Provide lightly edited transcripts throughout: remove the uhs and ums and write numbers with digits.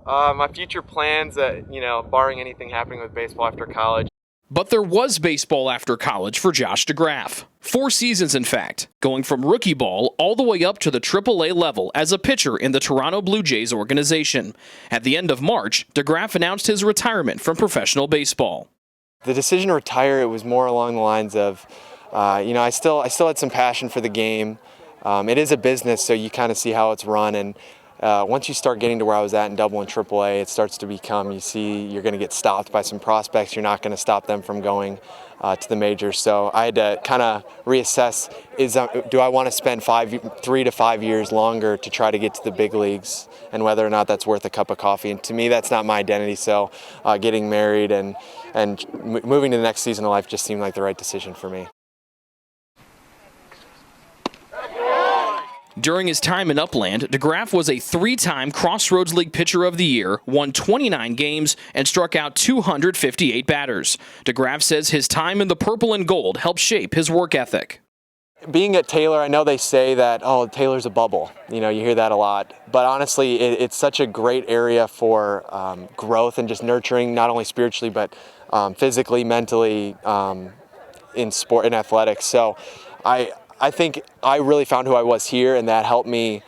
My future plans, barring anything happening with baseball after college. But there was baseball after college for Josh DeGraaf. 4 seasons, in fact, going from rookie ball all the way up to the AAA level as a pitcher in the Toronto Blue Jays organization. At the end of March, DeGraaf announced his retirement from professional baseball. The decision to retire, it was more along the lines of, I still had some passion for the game. It is a business, so you kind of see how it's run, and once you start getting to where I was at in Double and AAA, it starts to become, you see you're going to get stopped by some prospects. You're not going to stop them from going to the majors. So I had to kind of reassess, do I want to spend 3 to 5 years longer to try to get to the big leagues, and whether or not that's worth a cup of coffee. And to me, that's not my identity. So getting married and moving to the next season of life just seemed like the right decision for me. During his time in Upland, DeGraaf was a 3-time Crossroads League Pitcher of the Year, won 29 games, and struck out 258 batters. DeGraaf says his time in the purple and gold helped shape his work ethic. Being at Taylor, I know they say that, oh, Taylor's a bubble. You hear that a lot. But honestly, it's such a great area for growth and just nurturing, not only spiritually, but physically, mentally, in sport and athletics. So I think I really found who I was here, and that helped me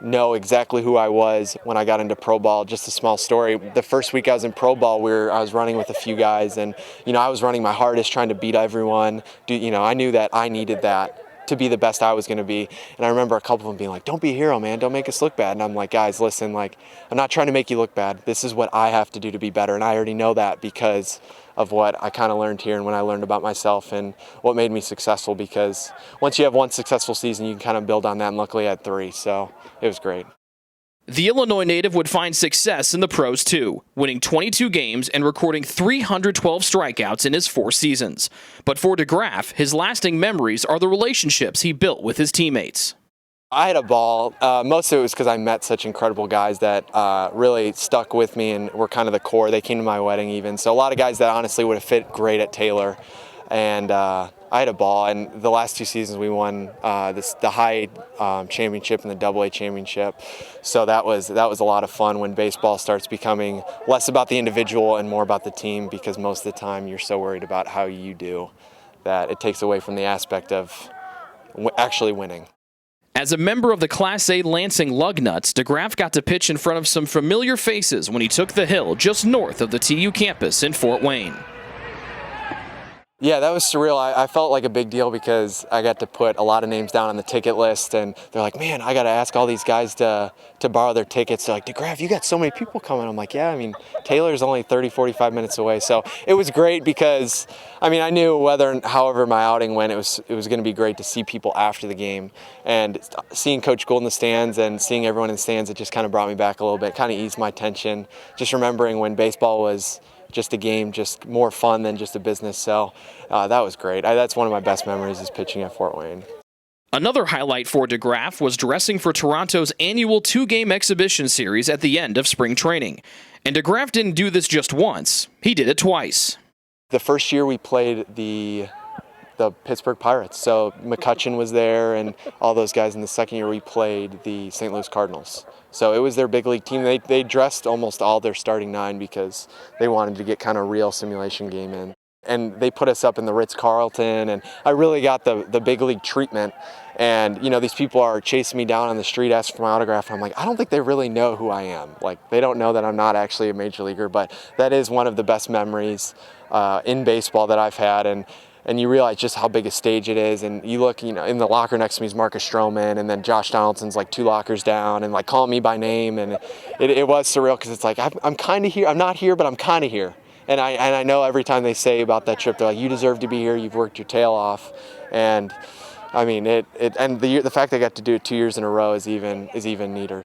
know exactly who I was when I got into pro ball. Just a small story. The first week I was in pro ball, I was running with a few guys, and I was running my hardest, trying to beat everyone. I knew that I needed that to be the best I was going to be. And I remember a couple of them being like, "Don't be a hero, man. Don't make us look bad." And I'm like, "Guys, listen, I'm not trying to make you look bad. This is what I have to do to be better." And I already know that because of what I kind of learned here and when I learned about myself and what made me successful, because once you have one successful season, you can kind of build on that, and luckily I had 3, so it was great. The Illinois native would find success in the pros too, winning 22 games and recording 312 strikeouts in his 4 seasons. But for DeGraaf, his lasting memories are the relationships he built with his teammates. I had a ball. Most of it was because I met such incredible guys that really stuck with me and were kind of the core. They came to my wedding even. So a lot of guys that honestly would have fit great at Taylor. And I had a ball. And the last 2 seasons we won the high championship and the AA championship. So that was a lot of fun when baseball starts becoming less about the individual and more about the team, because most of the time you're so worried about how you do that it takes away from the aspect of actually winning. As a member of the Class A Lansing Lugnuts, DeGraaf got to pitch in front of some familiar faces when he took the hill just north of the TU campus in Fort Wayne. Yeah, that was surreal. I felt like a big deal because I got to put a lot of names down on the ticket list, and they're like, "Man, I got to ask all these guys to borrow their tickets." They're like, "DeGraaf, you got so many people coming." I'm like, "Yeah, Taylor's only 30, 45 minutes away." So it was great because, I knew however my outing went, it was going to be great to see people after the game. And seeing Coach Gould in the stands and seeing everyone in the stands, it just kind of brought me back a little bit, kind of eased my tension, just remembering when baseball was just a game, just more fun than just a business. So that was great. That's one of my best memories, is pitching at Fort Wayne. Another highlight for DeGraaf was dressing for Toronto's annual 2-game exhibition series at the end of spring training. And DeGraaf didn't do this just once, he did it twice. The first year we played the Pittsburgh Pirates, so McCutcheon was there and all those guys. In the second year we played the St. Louis Cardinals. So it was their big league team. They dressed almost all their starting 9 because they wanted to get kind of real simulation game in. And they put us up in the Ritz-Carlton, and I really got the big league treatment. And these people are chasing me down on the street asking for my autograph, and I'm like, I don't think they really know who I am. They don't know that I'm not actually a major leaguer, but that is one of the best memories in baseball that I've had. And you realize just how big a stage it is, and you look, in the locker next to me is Marcus Stroman, and then Josh Donaldson's 2 lockers down, and calling me by name, and it was surreal because it's I'm kind of here, I'm not here, but I'm kind of here. And I know every time they say about that trip, they're like, "You deserve to be here. You've worked your tail off." And the fact they got to do it 2 years in a row is even neater.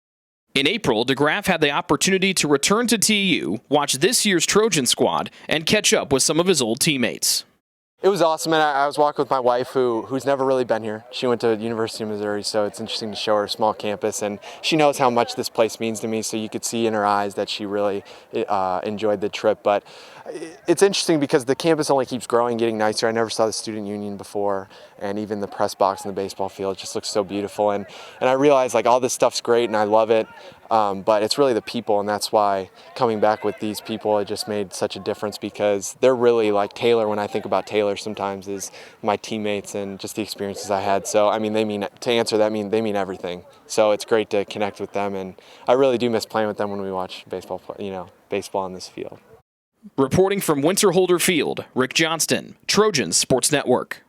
In April, DeGraaf had the opportunity to return to TU, watch this year's Trojan squad, and catch up with some of his old teammates. It was awesome, and I was walking with my wife who's never really been here. She went to University of Missouri, so it's interesting to show her a small campus, and she knows how much this place means to me, so you could see in her eyes that she really enjoyed the trip. But it's interesting because the campus only keeps growing, getting nicer. I never saw the student union before, and even the press box in the baseball field just looks so beautiful. And I realized all this stuff's great, and I love it. But it's really the people, and that's why coming back with these people, it just made such a difference, because they're really like Taylor. When I think about Taylor sometimes, is my teammates and just the experiences I had. So I mean, to answer that, they mean everything. So it's great to connect with them, and I really do miss playing with them when we watch baseball, baseball on this field. Reporting from Winterholder Field, Rick Johnston, Trojans Sports Network.